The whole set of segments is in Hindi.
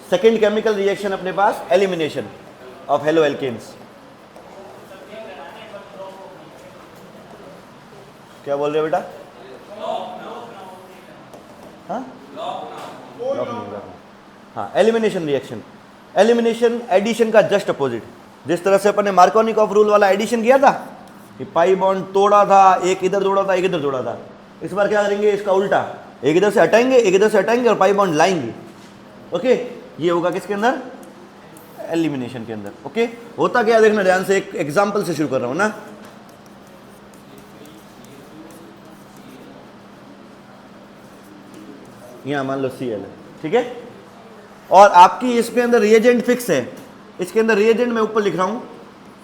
सेकेंड केमिकल रिएक्शन अपने पास एलिमिनेशन ऑफ हेलो एल्केन्स। क्या बोल रहे हो बेटा? हाँ हाँ, एलिमिनेशन रिएक्शन। एलिमिनेशन एडिशन का जस्ट अपोजिट। जिस तरह से अपन ने मार्कोनिकॉफ रूल वाला एडिशन किया था कि पाई बॉन्ड तोड़ा था, एक इधर जोड़ा था, एक इधर जोड़ा था, इस बार क्या करेंगे? इसका उल्टा, एक इधर से हटाएंगे, एक इधर से हटाएंगे और पाई बॉन्ड लाएंगे। ओके, ये होगा किसके अंदर? एलिमिनेशन के अंदर। ओके, होता क्या देखना ध्यान से, एक एग्जांपल से शुरू कर रहा हूं ना। यहां मान लो Cl है, ठीक है, और आपकी इसके अंदर रिएजेंट फिक्स है। इसके अंदर रिएजेंट मैं ऊपर लिख रहा हूं,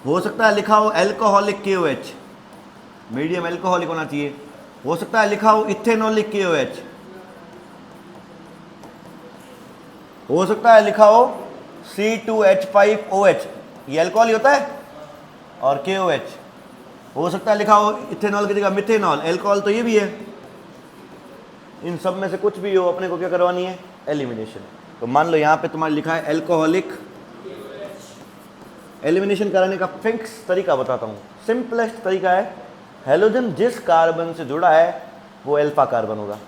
हो सकता है लिखा हो एल्कोहलिक KOH, मीडियम एल्कोहलिक होना चाहिए। हो सकता है लिखा हो इथेनॉलिक KOH, हो सकता है लिखा हो C2H5OH, ये अल्कोहल ही होता है, और KOH। हो सकता है लिखा हो इथेनॉल की जगह मिथेनॉल, एल्कोहल तो ये भी है। इन सब में से कुछ भी हो, अपने को क्या करवानी है? एलिमिनेशन। तो मान लो यहाँ पे तुम्हारे लिखा है एल्कोहलिक। एलिमिनेशन कराने का फिक्स तरीका बताता हूँ, सिंपलेस्ट तरीका है, हेलोजन जिस कार्बन से जुड़ा है वो अल्फा कार्बन होगा।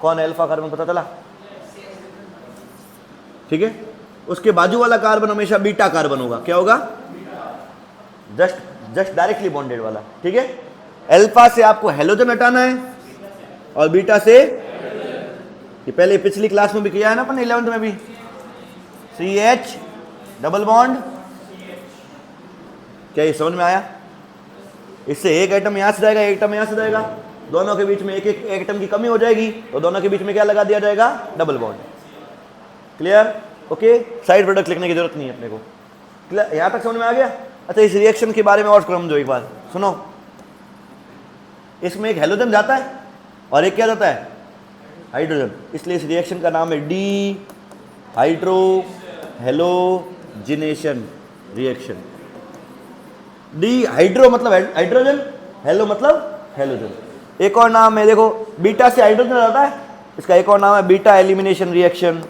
कौन अल्फा कार्बन पता चला? ठीक है, उसके बाजू वाला कार्बन हमेशा बीटा कार्बन होगा। क्या होगा? जस्ट डायरेक्टली बॉन्डेड वाला। ठीक है, अल्फा से आपको हेलोजन हटाना है और बीटा से, ये पहले पिछली क्लास में भी किया है ना अपन 11th में भी, CH डबल बॉन्ड। क्या ये समझ में आया? इससे एक एटम यहां से जाएगा, एक एटम यहां से जाएगा, दोनों के बीच में एक एटम की कमी हो जाएगी, तो दोनों के बीच में क्या लगा दिया जाएगा? Double bond. Clear? Okay, side product लिखने की जरूरत नहीं है अपने को। क्लियर? यहां तक समझ में आ गया? अच्छा, इस रिएक्शन के बारे में और समझो एक बार, सुनो। इसमें एक हेलोजन जाता है और एक क्या जाता है? हाइड्रोजन। इसलिए इस रिएक्शन का नाम है D hydro halogenation reaction. D hydro मतलब हाइड्रोजन, हेलो मतलब हेलोजन। एक और नाम है, देखो, बीटा से हाइड्रोजन आता है, इसका एक और नाम है बीटा एलिमिनेशन रिएक्शन।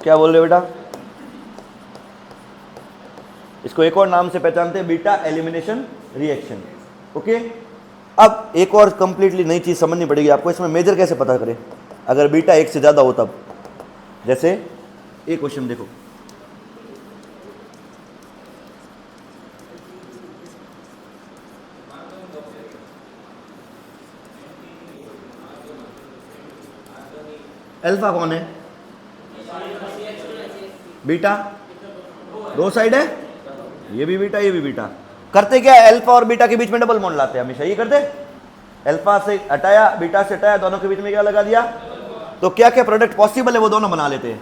क्या बोल रहे हो बेटा? इसको एक और नाम से पहचानते हैं, बीटा एलिमिनेशन रिएक्शन। ओके, अब एक और कंप्लीटली नई चीज समझनी पड़ेगी आपको, इसमें मेजर कैसे पता करें अगर बीटा एक से ज्यादा हो तब। जैसे एक क्वेश्चन देखो, अल्फा कौन है? बीटा, दो साइड है, ये भी बीटा ये भी बीटा। करते क्या है? अल्फा और बीटा के बीच में डबल बॉन्ड लाते हैं हमेशा, ये करते। अल्फा से हटाया, बीटा से हटाया, दोनों के बीच में क्या लगा दिया? तो क्या क्या प्रोडक्ट पॉसिबल है वो दोनों बना लेते हैं।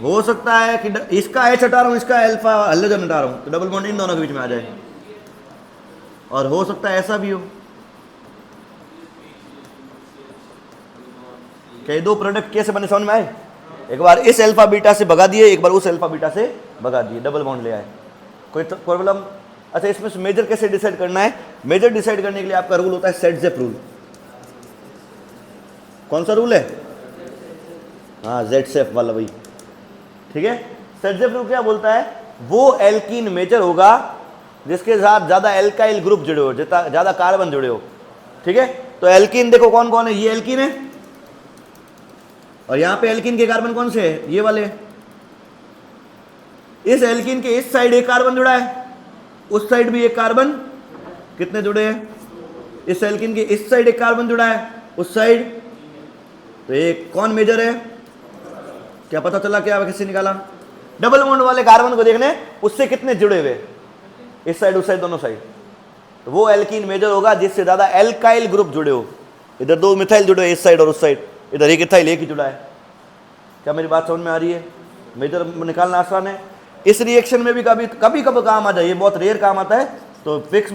हो सकता है कि इसका H हटा रहा हूं, इसका अल्फा हेलोजन हटा रहा हूं, तो डबल बॉन्ड इन दोनों के बीच में आ जाए। और हो सकता है ऐसा भी हो, क्या ये दो प्रोडक्ट कैसे बने समझ में आए? एक बार इस अल्फा बीटा से भगा दिए, एक बार उस अल्फा बीटा से भगा दिए, डबल बॉन्ड ले आए। कोई प्रॉब्लम? अच्छा, इसमें से मेजर कैसे डिसाइड करना है? मेजर डिसाइड करने के लिए आपका रूल होता है सेट-ज़ेप रूल। कौन सा रूल है? हाँ, Z-सेप वाला वही। ठीक है, सेट-ज़ेप रूल क्या बोलता है? वो एल्कीन मेजर होगा जिसके साथ ज्यादा एल्काइल ग्रुप जुड़े हो, ज्यादा कार्बन जुड़े हो। ठीक है, तो एल्कीन देखो कौन कौन है, ये एल्कीन है, और यहां पे एल्कीन के कार्बन कौन से है? ये वाले। इस एल्कीन के इस साइड एक कार्बन जुड़ा है, उस साइड भी एक कार्बन, कितने जुड़े हैं? इस एल्कीन के इस साइड एक कार्बन जुड़ा है, उस साइड, तो एक कौन मेजर है? क्या पता चला? क्या कैसे निकाला? डबल बॉन्ड वाले कार्बन को देखने उससे कितने जुड़े हुए, इस साइड उस साइड दोनों साइड, तो वो एल्कीन मेजर होगा जिससे ज्यादा एल्काइल ग्रुप जुड़े हो। इधर दो मिथाइल जुड़े हैं इस साइड और उस साइड, इधर एक इथाइल एक ही जुड़ा है। क्या मेरी बात समझ में आ रही है? मेजर निकालना आसान है। इस रिएक्शन में भी कभी कभी कभी काम आ जाए, ये बहुत रेयर काम आता है। तो फिक्स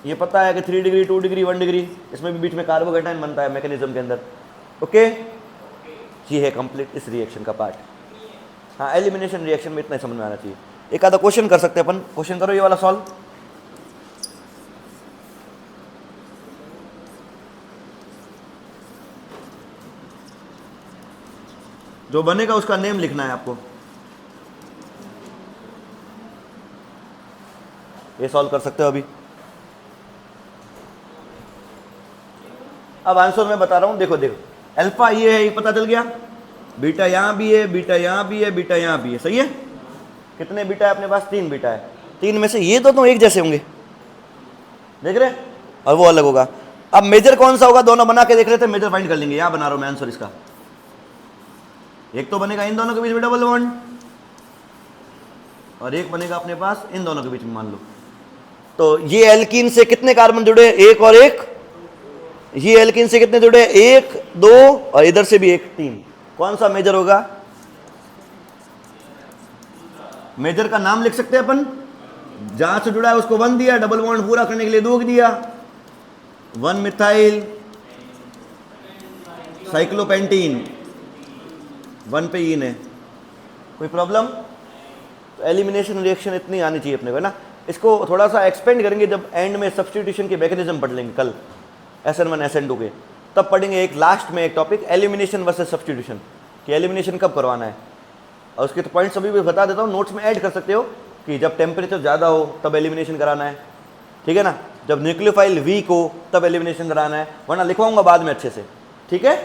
ये पता है कि 3 डिग्री 2 डिग्री 1 डिग्री, इसमें भी बीच में कार्बोकेटाइन बनता है मैकेनिज्म के अंदर। ओके, ये है कंप्लीट इस रिएक्शन का पार्ट। हाँ, एलिमिनेशन रिएक्शन में इतना ही समझ में आना चाहिए। एक आधा क्वेश्चन कर सकते हैं अपन, क्वेश्चन करो ये वाला सॉल्व। जो बनेगा उसका नेम लिखना है आपको। ये सॉल्व कर सकते हो अभी। अब आंसर मैं बता रहा हूं, देखो देखो, अल्फा ये है, ये पता चल गया, बीटा यहां भी है, बीटा यहां भी है, बीटा यहां भी है, सही है। कितने बीटा है अपने पास? 3 बीटा है। 3 में से ये दोनों एक जैसे होंगे, देख रहे, और वो अलग होगा। अब मेजर कौन सा होगा, दोनों बना के देख रहे थे, मेजर फाइंड कर लेंगे। यहां बना रहा हूं मैं आंसर इसका। एक तो बनेगा इन दोनों के बीच में डबल बॉन्ड, और एक बनेगा अपने पास इन दोनों के बीच में, मान लो। तो ये एल्कीन से कितने कार्बन जुड़े? एक और एक। ये एल्कीन से कितने जुड़े? 1 2, और इधर से भी 1 3। कौन सा मेजर होगा? मेजर का नाम लिख सकते हैं अपन, जहां से जुड़ा है उसको 1 दिया, डबल बॉन्ड पूरा करने के लिए 2 दिया, 1 मिथाइल साइक्लोपेंटीन, 1 पे इन है। कोई प्रॉब्लम? तो एलिमिनेशन रिएक्शन इतनी आनी चाहिए अपने को, है ना। इसको थोड़ा सा एक्सपेंड करेंगे जब एंड में सब्स्टिट्यूशन के मैकेनिज्म पढ़ लेंगे कल, SN1 SN2 के, तब पढ़ेंगे एक लास्ट में एक टॉपिक, एलिमिनेशन वर्सेस सब्स्टिट्यूशन, कि एलिमिनेशन कब करवाना है। और उसके तो पॉइंट्स अभी भी बता देता हूँ, नोट्स में ऐड कर सकते हो कि जब टेम्परेचर ज़्यादा हो तब एलिमिनेशन कराना है, ठीक है ना, जब न्यूक्लियोफाइल वीक हो तब एलिमिनेशन कराना है, वरना लिखवाऊंगा बाद में अच्छे से, ठीक है।